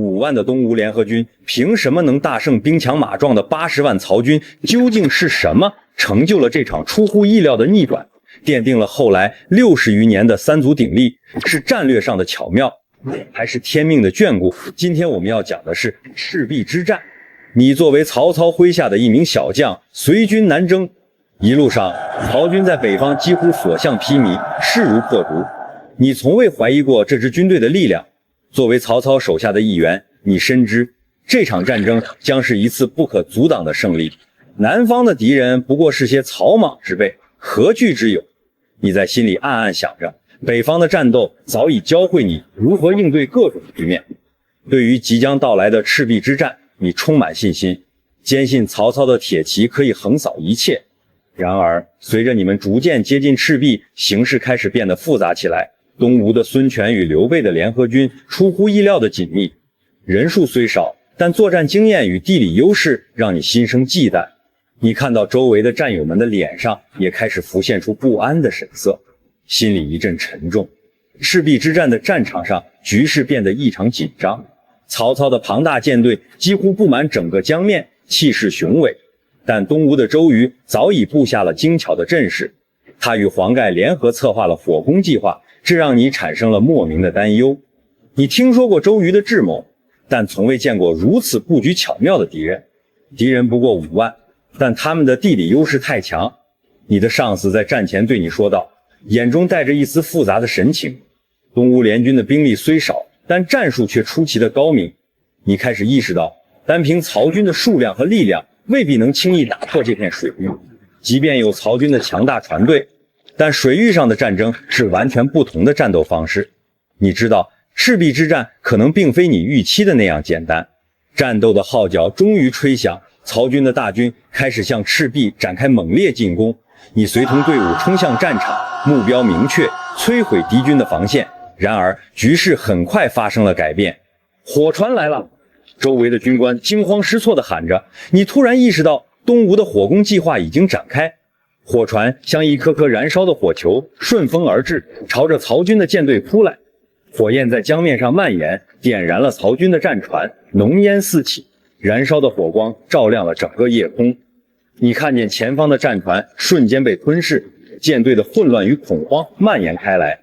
5万的东吴联合军凭什么能大胜兵强马壮的80万曹军？究竟是什么成就了这场出乎意料的逆转，奠定了后来60余年的三足鼎立？是战略上的巧妙，还是天命的眷顾？今天我们要讲的是赤壁之战。你作为曹操麾下的一名小将，随军南征，一路上曹军在北方几乎所向披靡，势如破竹。你从未怀疑过这支军队的力量。作为曹操手下的一员，你深知这场战争将是一次不可阻挡的胜利。南方的敌人不过是些草莽之辈，何惧之有？你在心里暗暗想着，北方的战斗早已教会你如何应对各种局面。对于即将到来的赤壁之战，你充满信心，坚信曹操的铁骑可以横扫一切。然而，随着你们逐渐接近赤壁，形势开始变得复杂起来。东吴的孙权与刘备的联合军出乎意料的紧密，人数虽少，但作战经验与地理优势让你心生忌惮。你看到周围的战友们的脸上也开始浮现出不安的神色，心里一阵沉重。赤壁之战的战场上，局势变得异常紧张。曹操的庞大舰队几乎布满整个江面，气势雄伟，但东吴的周瑜早已布下了精巧的阵势。他与黄盖联合策划了火攻计划，这让你产生了莫名的担忧。你听说过周瑜的智谋，但从未见过如此布局巧妙的敌人。敌人不过5万，但他们的地理优势太强。你的上司在战前对你说道，眼中带着一丝复杂的神情。东吴联军的兵力虽少，但战术却出奇的高明。你开始意识到，单凭曹军的数量和力量未必能轻易打破这片水域。即便有曹军的强大船队，但水域上的战争是完全不同的战斗方式。你知道，赤壁之战可能并非你预期的那样简单。战斗的号角终于吹响，曹军的大军开始向赤壁展开猛烈进攻。你随同队伍冲向战场，目标明确，摧毁敌军的防线。然而，局势很快发生了改变。火船来了！周围的军官惊慌失措地喊着。你突然意识到，东吴的火攻计划已经展开。火船像一颗颗燃烧的火球，顺风而至，朝着曹军的舰队扑来。火焰在江面上蔓延，点燃了曹军的战船，浓烟四起，燃烧的火光照亮了整个夜空。你看见前方的战船瞬间被吞噬，舰队的混乱与恐慌蔓延开来。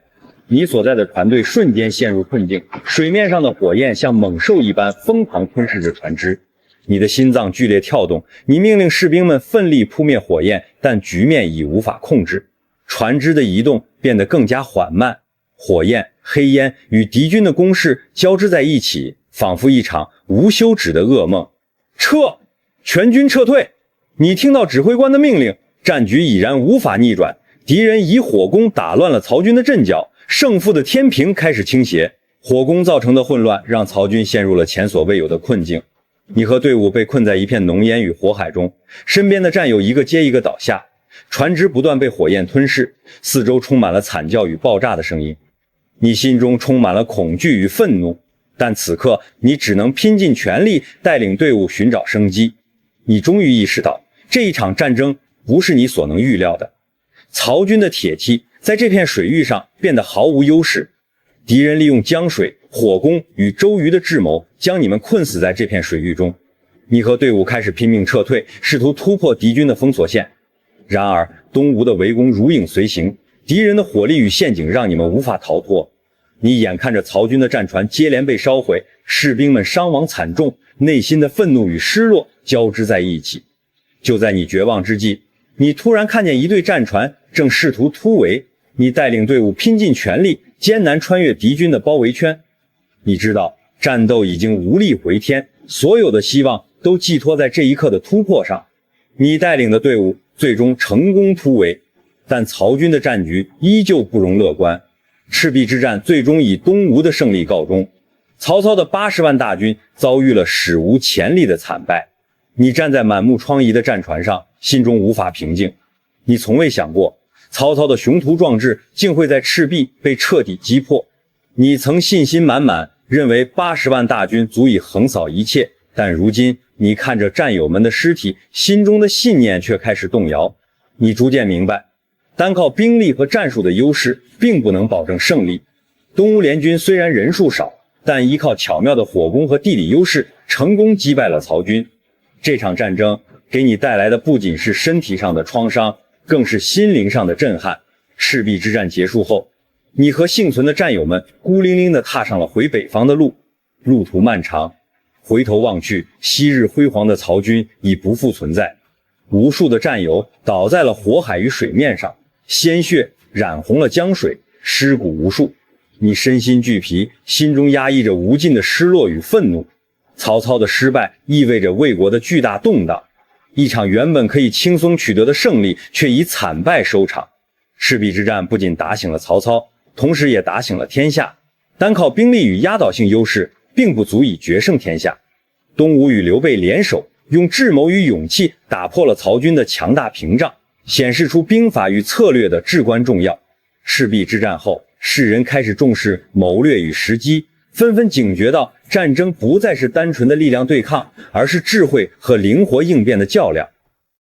你所在的船队瞬间陷入困境，水面上的火焰像猛兽一般疯狂吞噬着船只。你的心脏剧烈跳动，你命令士兵们奋力扑灭火焰，但局面已无法控制，船只的移动变得更加缓慢，火焰、黑烟与敌军的攻势交织在一起，仿佛一场无休止的噩梦。撤！全军撤退！你听到指挥官的命令，战局已然无法逆转，敌人以火攻打乱了曹军的阵脚，胜负的天平开始倾斜。火攻造成的混乱让曹军陷入了前所未有的困境。你和队伍被困在一片浓烟与火海中，身边的战友一个接一个倒下，船只不断被火焰吞噬，四周充满了惨叫与爆炸的声音。你心中充满了恐惧与愤怒，但此刻你只能拼尽全力带领队伍寻找生机。你终于意识到，这一场战争不是你所能预料的。曹军的铁骑在这片水域上变得毫无优势，敌人利用江水、火攻与周瑜的智谋，将你们困死在这片水域中。你和队伍开始拼命撤退，试图突破敌军的封锁线。然而，东吴的围攻如影随形，敌人的火力与陷阱让你们无法逃脱。你眼看着曹军的战船接连被烧毁，士兵们伤亡惨重，内心的愤怒与失落交织在一起。就在你绝望之际，你突然看见一队战船正试图突围，你带领队伍拼尽全力，艰难穿越敌军的包围圈。你知道，战斗已经无力回天，所有的希望都寄托在这一刻的突破上。你带领的队伍最终成功突围，但曹军的战局依旧不容乐观。赤壁之战最终以东吴的胜利告终，曹操的80万大军遭遇了史无前例的惨败。你站在满目疮痍的战船上，心中无法平静。你从未想过，曹操的雄图壮志竟会在赤壁被彻底击破。你曾信心满满，认为80万大军足以横扫一切，但如今你看着战友们的尸体，心中的信念却开始动摇。你逐渐明白，单靠兵力和战术的优势并不能保证胜利。东吴联军虽然人数少，但依靠巧妙的火攻和地理优势，成功击败了曹军。这场战争给你带来的不仅是身体上的创伤，更是心灵上的震撼。赤壁之战结束后，你和幸存的战友们孤零零地踏上了回北方的路，路途漫长。回头望去，昔日辉煌的曹军已不复存在，无数的战友倒在了火海与水面上，鲜血染红了江水，尸骨无数。你身心俱疲，心中压抑着无尽的失落与愤怒。曹操的失败意味着魏国的巨大动荡，一场原本可以轻松取得的胜利，却以惨败收场。赤壁之战不仅打醒了曹操，同时也打醒了天下。单靠兵力与压倒性优势，并不足以决胜天下。东吴与刘备联手，用智谋与勇气打破了曹军的强大屏障，显示出兵法与策略的至关重要。赤壁之战后，世人开始重视谋略与时机，纷纷警觉到战争不再是单纯的力量对抗，而是智慧和灵活应变的较量。